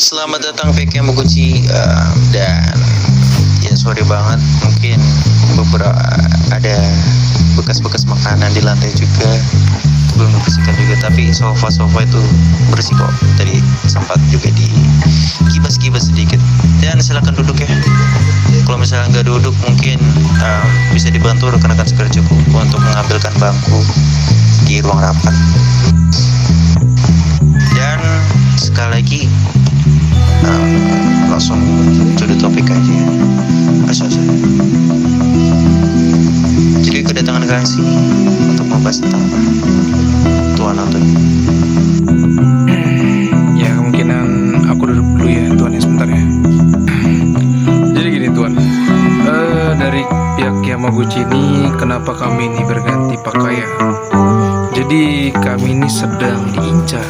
Selamat datang PK Moguchi, dan ya sorry banget, mungkin beberapa ada bekas-bekas makanan di lantai juga, belum dibersihkan juga, tapi sofa itu bersih kok. Tadi sempat juga di kibas-kibas sedikit. Dan silakan duduk ya. Kalau misalnya nggak duduk, mungkin bisa dibantu rekan-rekan sekerjaku untuk mengambilkan bangku di ruang rapat. Dan sekali lagi langsung to the topic aja. Jadi kedatangan kalian sini untuk membahas tentang apa? Tuan Anton. Ya, kemungkinan aku duduk dulu ya Tuan ya, sebentar ya. Jadi gini Tuan, dari pihak Yamaguchi ini, kenapa kami ini berganti pakaian? Jadi kami ini sedang diincar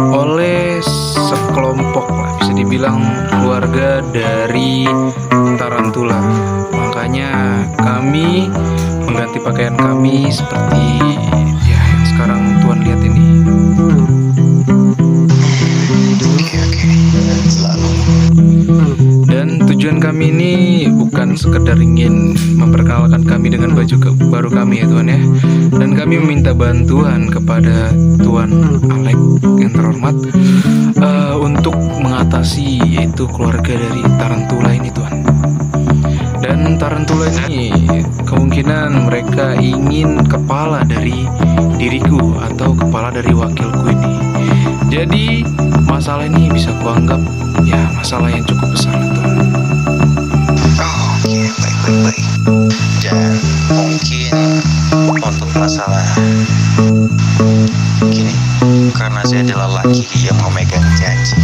oleh sekelompok lah, bisa dibilang keluarga dari Tarantula. Makanya kami mengganti pakaian kami seperti ya yang sekarang Tuan lihat ini. Oke, selalu. Dan tujuan kami ini bukan sekedar ingin memperkenalkan kami dengan baju baru kami ya Tuan ya. Dan kami meminta bantuan kepada Tuan Alek yang terhormat untuk mengatasi yaitu keluarga dari Tarantula ini Tuan. Dan Tarantula ini kemungkinan mereka ingin kepala dari diriku atau kepala dari wakilku ini. Jadi masalah ini bisa kuanggap ya masalah yang cukup besar Tuan. Oh, oke, baik. Dan mungkin untuk masalah gini, karena saya adalah laki yang memegang janji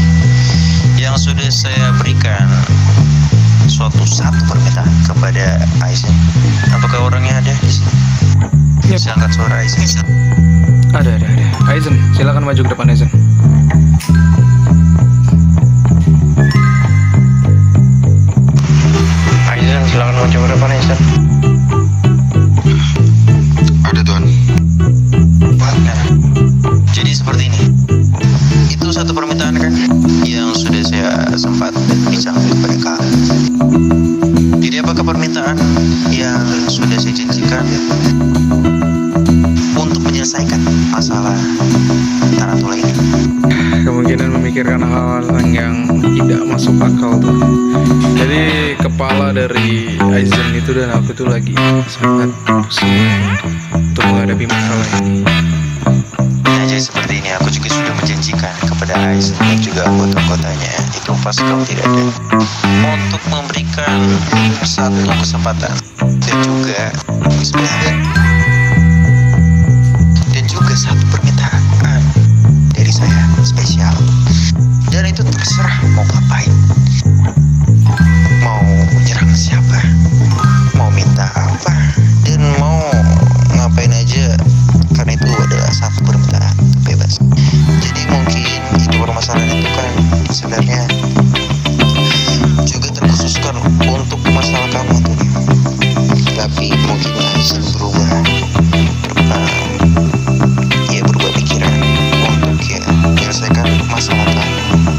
yang sudah saya berikan satu permintaan kepada Aizen. Apakah orangnya ada di sini? Yep. Bisa angkat suara Aizen? Ada. Aizen, silakan maju ke depan Aizen. Aizen, silakan maju ke depan Aizen. Ada Tuan. Nah, jadi seperti ini. Itu satu permintaan kan yang sudah saya sempat bicarakan kepada kalian. Jadi apakah permintaan yang sudah saya janjikan untuk menyelesaikan masalah Tarantula ini? Kemungkinan memikirkan hal yang tidak masuk akal tuh. Jadi kepala dari Aizen itu dan aku tuh lagi sangat pusing untuk menghadapi masalah ini. Nah, jadi seperti ini, aku juga sudah menjanjikan kepada Aizen dan juga anggota-anggotanya di Kompas kalau tidak ada untuk memberikan satu kesempatan dan juga satu permintaan dari saya spesial. Dan itu terserah mau ngapain, mau nyerang siapa, mau minta apa, dan mau ngapain aja, karena itu adalah satu permintaan bebas. Jadi mungkin itu permasalahan itu kan sebenarnya juga terkhususkan untuk masalah kamu tuh, tapi mungkin Aizen berubah pikiran untuk ya menyelesaikan masalah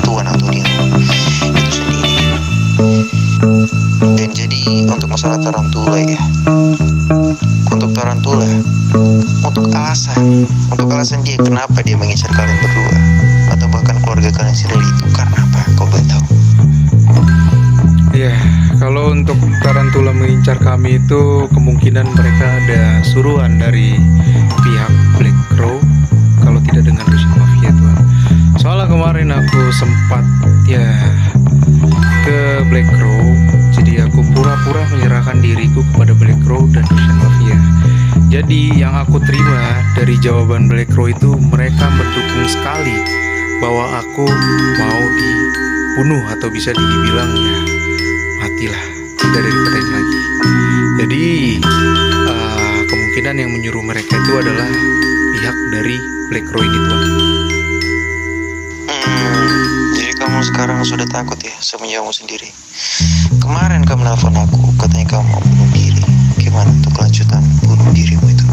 Tuan Antonio itu sendiri. Dan jadi untuk masalah Tarantula ya, untuk alasan dia kenapa dia mengincar kalian berdua atau bahkan keluarga kalian sendiri, itu karena apa kau boleh tahu? Ya, kalau untuk Tarantula mengincar kami itu kemungkinan mereka ada suruhan dari pihak Black Crow, kalau tidak dengan Russian Mafia Tuan. Soalnya kemarin aku sempat ya ke Black Crow, jadi aku pura-pura menyerahkan diriku kepada Black Crow dan Russian Mafia. Jadi yang aku terima dari jawaban Black Crow itu, mereka mendukung sekali bahwa aku mau dibunuh atau bisa dibilang ya matilah, tidak ada dipatahin lagi. Jadi kemungkinan yang menyuruh mereka itu adalah pihak dari Black Crow ini Tuan. Jadi kamu sekarang sudah takut ya sama nyawamu sendiri. Kemarin kamu nelfon aku, katanya kamu mau bunuh diri. Gimana untuk kelanjutan bunuh dirimu itu,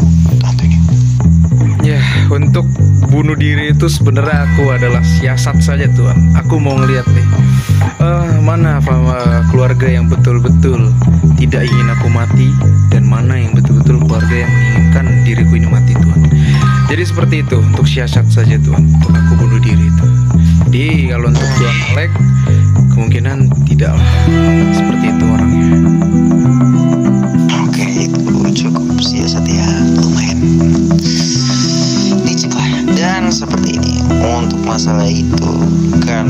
Antonio? Ya, untuk bunuh bunuh diri itu sebenarnya aku adalah siasat saja Tuhan. Aku mau ngeliat nih, mana keluarga yang betul-betul tidak ingin aku mati, dan mana yang betul-betul keluarga yang menginginkan diriku ini mati Tuhan. Jadi seperti itu, untuk siasat saja Tuhan, untuk aku bunuh diri itu. Jadi kalau untuk Tuhan Alek, kemungkinan tidak lah. Seperti itu orangnya. Oke, itu cukup siasat ya, lumayan licik lah. Dan seperti ini, untuk masalah itu kan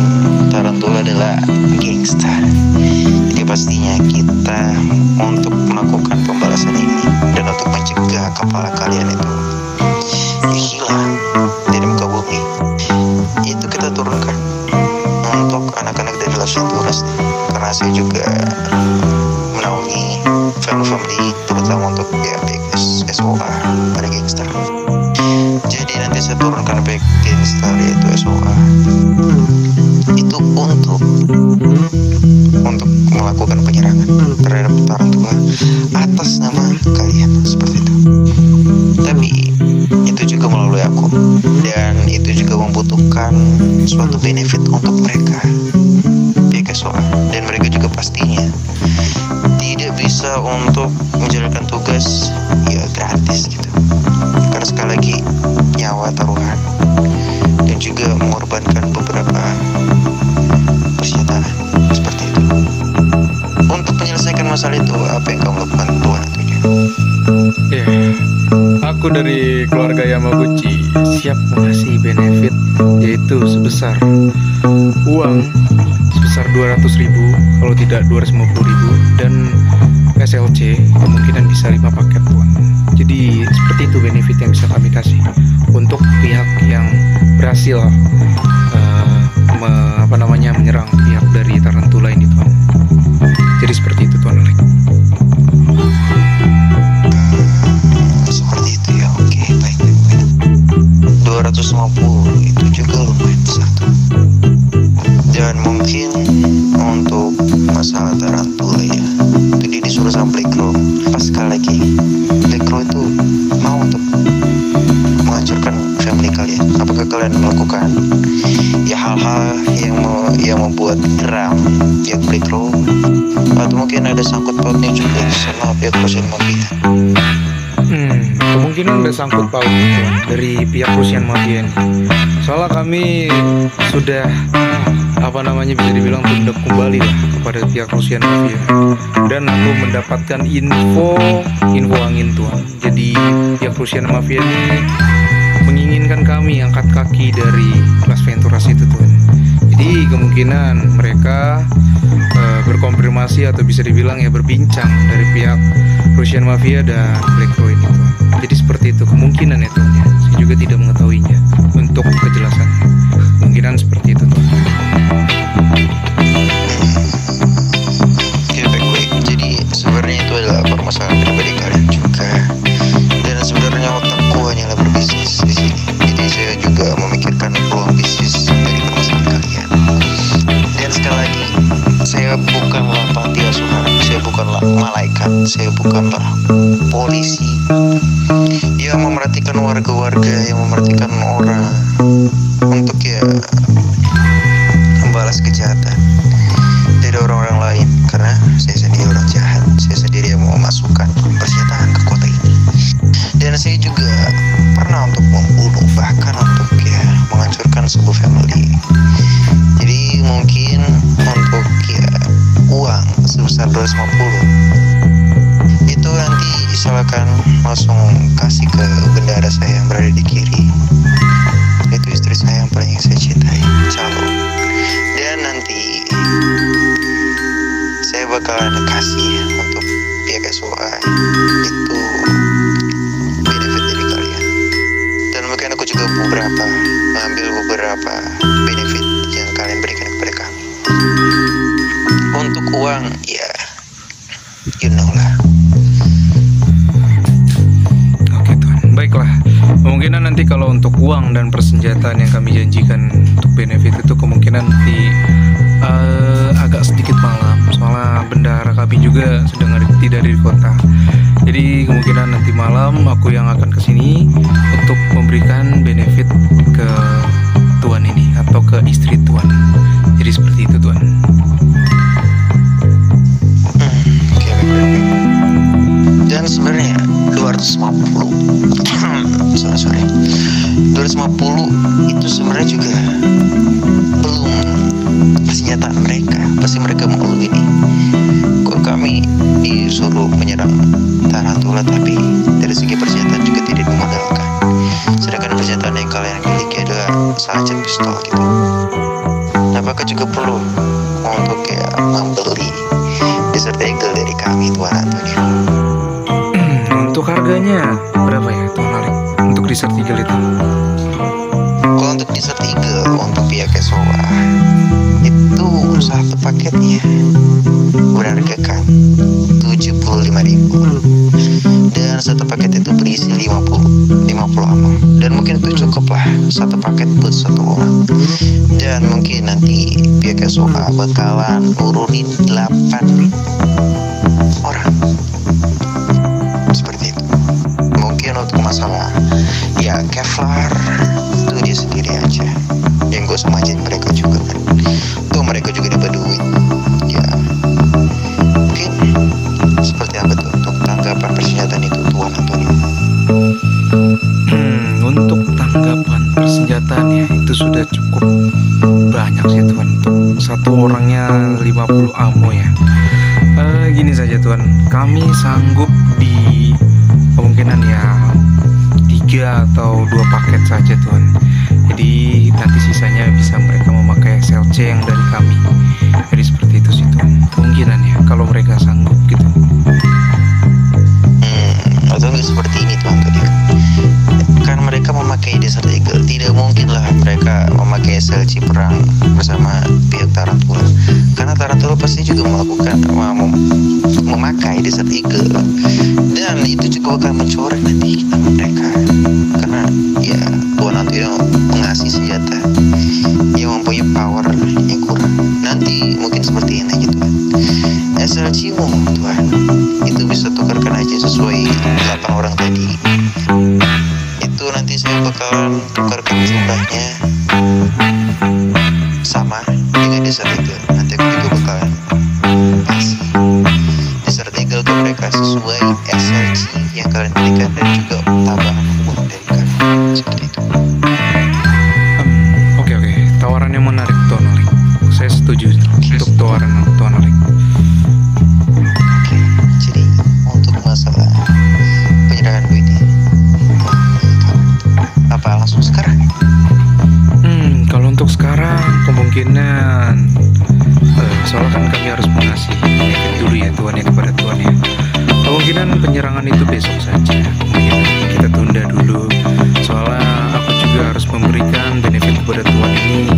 Tarantula adalah gangster. Jadi pastinya kita untuk melakukan pembalasan ini dan untuk mencegah kepala kalian itu hilang dari muka bumi, itu kita turunkan untuk anak-anak dari Las Venturas. Karena saya juga menaungi family terutama untuk ya SOA pada gangster. Jadi nanti saya turunkan back gangster yaitu SOA itu untuk melakukan penyerangan terhadap Tarantula atas nama kalian, seperti itu. Tapi itu juga melalui aku, dan itu juga membutuhkan suatu benefit untuk mereka pihak SOA, dan mereka juga pastinya tidak bisa untuk menjalankan tugas ya gratis gitu, karena sekali lagi nyawa taruhan dan juga mengorbankan beberapa persenjataan seperti itu. Untuk menyelesaikan masalah itu, apa yang kamu lakukan Tuhan tentunya? Ya, aku dari keluarga Yamaguchi siap mengasih benefit, yaitu sebesar uang sebesar 200.000, kalau tidak 250.000, dan SLC kemungkinan bisa 5 paket Tuhan. Jadi seperti itu benefit yang bisa kami kasih untuk pihak yang berhasil menyerang pihak dari Tarantula ini Tuhan. Jadi seperti itu Tuhan Alek. Seperti itu ya, oke, baik. 250 itu juga lumayan besar tuh. Dan mungkin untuk masalah Tarantula ya, itu dia disuruh sama Black Crow. Pas sekali lagi Black Crow itu mau untuk menghancurkan family kalian. Apakah kalian melakukan ya hal-hal yang membuat geram pihak Black Crow, atau mungkin ada sangkut pautnya juga sama pihak Russian Mafia? Kemungkinan ada sangkut paut dari pihak Russian Mafia ini. Soalnya kami sudah bisa dibilang tunduk kembali lah kepada pihak Russian Mafia, dan aku mendapatkan info angin Tuhan. Jadi pihak Russian Mafia ini menginginkan kami angkat kaki dari Las Venturas itu Tuhan. Jadi kemungkinan mereka berkonfirmasi atau bisa dibilang ya berbincang dari pihak Russian Mafia dan Black Crow ini Tuhan. Jadi seperti itu kemungkinan ya Tuhan ya. Saya juga tidak mengetahuinya untuk kejelasannya. Kemungkinan seperti itu Tuhan. Ya baik. Jadi sebenarnya itu adalah permasalahan pribadi kalian juga. Dan sebenarnya otakku hanyalah berbisnis di sini. Jadi saya juga memikirkan peluang bisnis dari permasalahan kalian. Dan sekali lagi, saya bukanlah panti asuhan, saya bukanlah malaikat, saya bukanlah polisi yang memerhatikan warga-warga, yang memerhatikan orang untuk ya membalas kejahatan dari orang-orang lain. Karena saya sendiri orang jahat, saya sendiri yang mau memasukkan persenjataan ke kota ini. Dan saya juga pernah untuk membunuh, bahkan untuk ya menghancurkan sebuah family. Jadi mungkin untuk ya uang sebesar 250 itu nanti silakan langsung kasih ke bendara saya yang berada di kiri, itu istri saya yang paling saya cintai, Calo. Dan nanti saya bakalan kasih untuk pihak SOA itu benefit dari kalian. Dan mungkin aku juga mengambil beberapa benefit yang kalian berikan kepada kami. Untuk uang ya you know lah. Oke Tuhan, baiklah. Kemungkinan nanti kalau untuk uang dan persenjataan yang kami janjikan untuk benefit itu kemungkinan nanti agak sedikit malam. Soalnya bendahara kami juga sedang tidak di kota. Jadi kemungkinan nanti malam aku yang akan kesini untuk memberikan benefit ke tuan ini atau ke istri tuan. Jadi seperti itu tuan. Oke, baik. Dan sebenarnya 250 sorry 250 itu sebenarnya juga belum persenjataan mereka. Pasti mereka mengeluh ini, kok kami disuruh menyerang tarantula tapi dari segi persenjataan juga tidak dimodalkan, sedangkan persenjataan yang kalian miliki adalah saja pistol gitu. Apakah juga perlu untuk kayak membeli Desert Eagle dari kami, Tuan Antonio? Untuk harganya berapa ya tuan Alik untuk Desert Eagle itu? Kalau untuk Desert Eagle untuk pihak SOA itu satu paketnya berhargakan 75.000 dan satu paket itu berisi 50 ammo, dan mungkin itu cukup lah satu paket buat satu orang. Dan mungkin nanti pihak SOA bakalan nurunin 8 orang seperti itu. Mungkin untuk masalah ya Kevlar itu dia sendiri aja, yang gue sama aja mereka juga kan, tuh mereka juga dapat duit ya. Mungkin seperti apa tuh untuk tanggapan persenjataan itu, Tuan Antonio? Untuk tanggapan persenjataannya itu sudah cukup banyak sih tuan. Untuk satu orangnya 50 ammo ya. Gini saja tuan, kami sanggup di kemungkinan ya 3 atau 2 paket saja tuan. Jadi nanti sisanya bisa mereka memakai SLC yang dari kami. Jadi seperti itu sih tuan, kemungkinan ya kalau mereka sanggup gitu. Atau enggak seperti ini Tuan Antonio, kan mereka memakai Desert Eagle, tidak mungkinlah mereka memakai SLC perang bersama pihak Tarantula, karena Tarantula pasti juga memakai Desert Eagle, dan itu juga akan mencoreng nanti nama mereka, karena ya Tuan Antonio mengasih senjata yang mempunyai power yang kurang. Nanti mungkin seperti ini aja Tuan, SLC Tuan itu bisa tukarkan aja sesuai 8 orang tadi. Itu nanti saya bakalan tukarkan jumlahnya sama dengan Desert Eagle. Nanti aku juga bakalan kasih Desert Eagle ke mereka sesuai SLC yang kalian berikan dan juga tambahan uang dari kalian. Seperti itu. Oke, tawaran yang menarik Tuan Alik. Saya setuju untuk tawaran Tuan Alik. Oke, jadi untuk masalah penyerahan duitnya apa langsung sekarang? Kalau untuk sekarang kemungkinan soalnya kan kami harus mengasih benefit dulu ya tuan ya kepada tuan ya. Kemungkinan penyerangan itu besok saja. Mungkin kita tunda dulu. Soalnya aku juga harus memberikan benefit kepada tuan ini.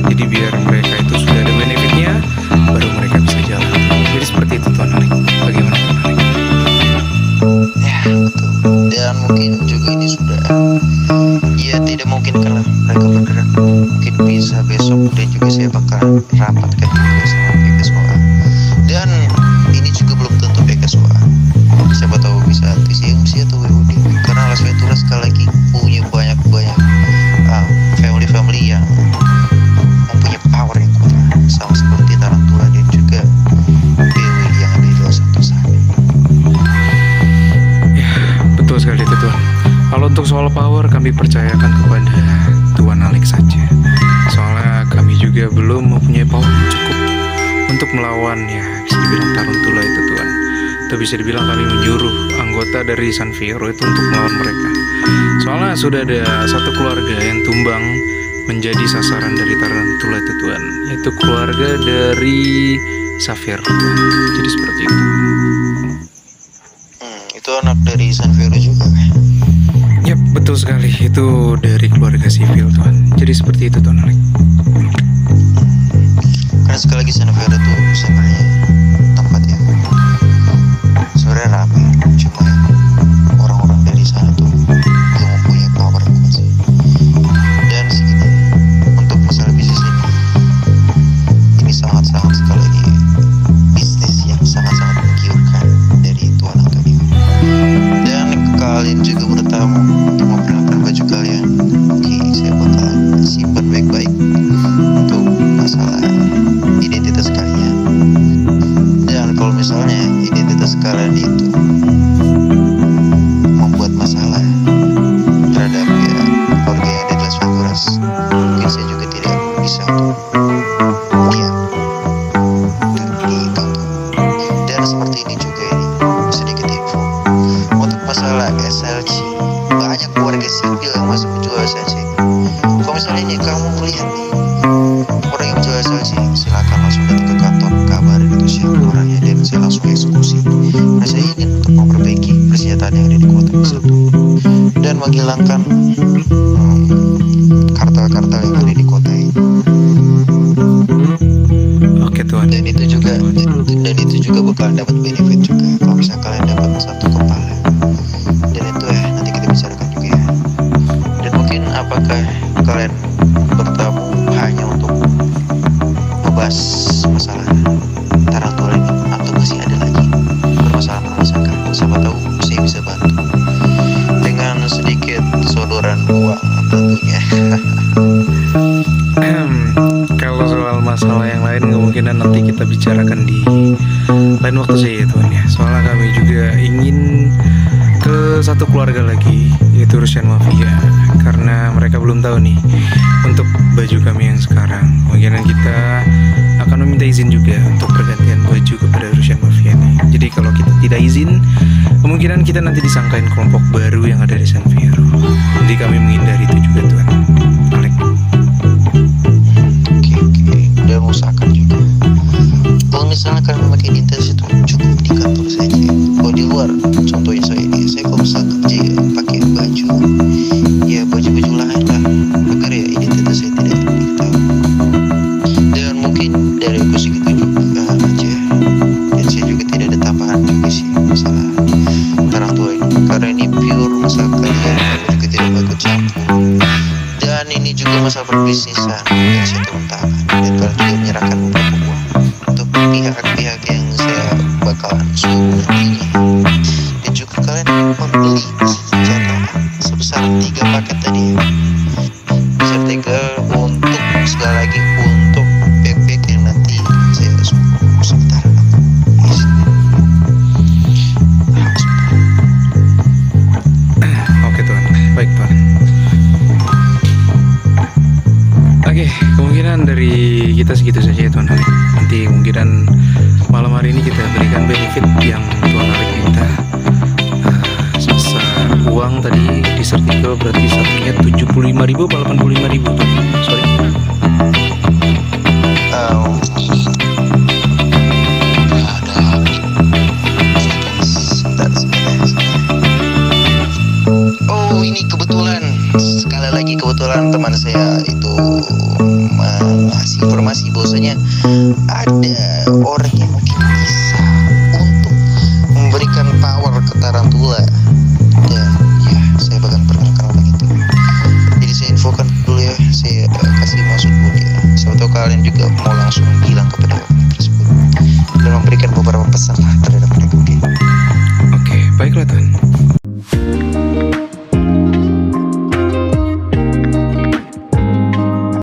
Jadi biar mereka itu sudah ada benefitnya, baru mereka bisa jalan. Jadi seperti itu Tuan Alik. Bagaimana Tuan Alik? Ya betul. Dan mungkin juga ini sudah ya tidak mungkin kalau mereka bergerak. Mungkin bisa besok, dan juga saya bakal rapatkan juga sama PKSOA. Dan ini juga belum tentu PKSOA. Siapa tahu bisa TCMC atau WOD, karena Las Venturas sekali lagi punya banyak family yang mempunyai power yang kuat, sama seperti Tarantula dan juga BW yang ada di Los Santos sana. Ya, betul sekali itu Tuan. Kalau untuk soal power kami percayakan kepada Tuan Alik saja. Soalnya kami juga belum mempunyai power yang cukup untuk melawan ya bisa dibilang Tarantula itu Tuan. Atau bisa dibilang kami menyuruh anggota dari San Fierro itu untuk melawan mereka. Soalnya sudah ada satu keluarga yang tumbang menjadi sasaran dari Tarantula itu Tuan, yaitu keluarga dari Xavier Tuan. Jadi seperti itu. Itu anak dari San Fierro juga kan? Yap, betul sekali. Itu dari keluarga sivil Tuan. Jadi seperti itu Tuan Alik. Karena sekali lagi San Fierro itu sebenarnya tempat yang sebenarnya ramai, cuma orang-orang dari sana tuh belum mempunyai power yang kuat sih. Dan segini untuk masalah bisnis ini sangat-sangat sekali lagi bisnis yang sangat-sangat menggiurkan dari Tuan Antonio. masalah SLC, banyak warga sipil yang masuk menjual SLC. Kalau misalnya ini kamu melihat nih orang yang jual SLC, silakan langsung datang ke kantor, kabarin itu siapa orangnya dan saya langsung eksekusi. Nah, saya ingin untuk memperbaiki persenjataan yang ada di kota tersebut dan menghilangkan kartel-kartel yang ada di kota ini. Oke Tuan. Dan itu juga bakal dapat benefit juga kalau misalnya kalian dapat satu kepala. Dan itu ya nanti kita bicarakan juga ya. Dan mungkin apakah kalian bertamu hanya untuk membahas masalah tarantula ini atau masih ada lagi permasalahan-permasalahan? Siapa tahu saya bisa bantu dengan sedikit sodoran uang tentunya. Kalau soal masalah yang lain kemungkinan nanti kita bicarakan di lain waktu saja ya Tuan ya. Soalnya kami juga ingin ke satu keluarga lagi, yaitu Rusian Mafia, karena mereka belum tahu nih untuk baju kami yang sekarang. Kemungkinan kita akan meminta izin juga untuk pergantian baju kepada Rusian Mafia nih. Jadi kalau kita tidak izin, kemungkinan kita nanti disangkain kelompok baru yang ada di San Fierro. Jadi kami menghindari itu juga Tuan. Alek. Oke. Dan usahakan juga kalau misalnya kalian memakai identitas itu cukup di kantor saja. Kalau di luar, contohnya saya kalau misalnya kerja ya, pakai baju ya baju-baju lain lah agar ya identitas saya tidak diketahui. Dan mungkin dari aku segitu juga aja. Dan saya juga tidak ada tambahan juga sih masalah orang tua ini, karena ini pure masalah kalian. Aku juga tidak mau ikut campur. Dan ini juga masalah perbisnisan yang saya turun tangan, dan kalian juga menyerahkan beberapa uang untuk pihak-pihak yang saya bakalan suruh nantinya. Dan juga kalian membeli senjata sebesar 3 paket tadi, besar 3 untuk sekali lagi untuk backpack yang nanti saya suruh sebentar. Oke Tuan, baik Tuan. Oke, kemungkinan dari kita segitu saja ya Tuan Alek. Nanti kemungkinan malam hari ini kita berikan benefit yang Tuan Alek minta. Sebesar uang tadi di Sertigo berarti satunya 75.000 atau 85.000 Tuan. Sorry. Oh, ini kebetulan sekali lagi teman saya itu ngasih informasi bahwasanya ada orang yang mungkin bisa untuk memberikan power ke tarantula. Dan ya saya bakal perkenalkan orang itu. Jadi saya infokan dulu ya, saya kasih masuk dulu ya. Siapa tahu kalian juga mau langsung bilang kepada orang tersebut dan memberikan beberapa pesan lah terhadap mereka. Oke, baiklah Tuan.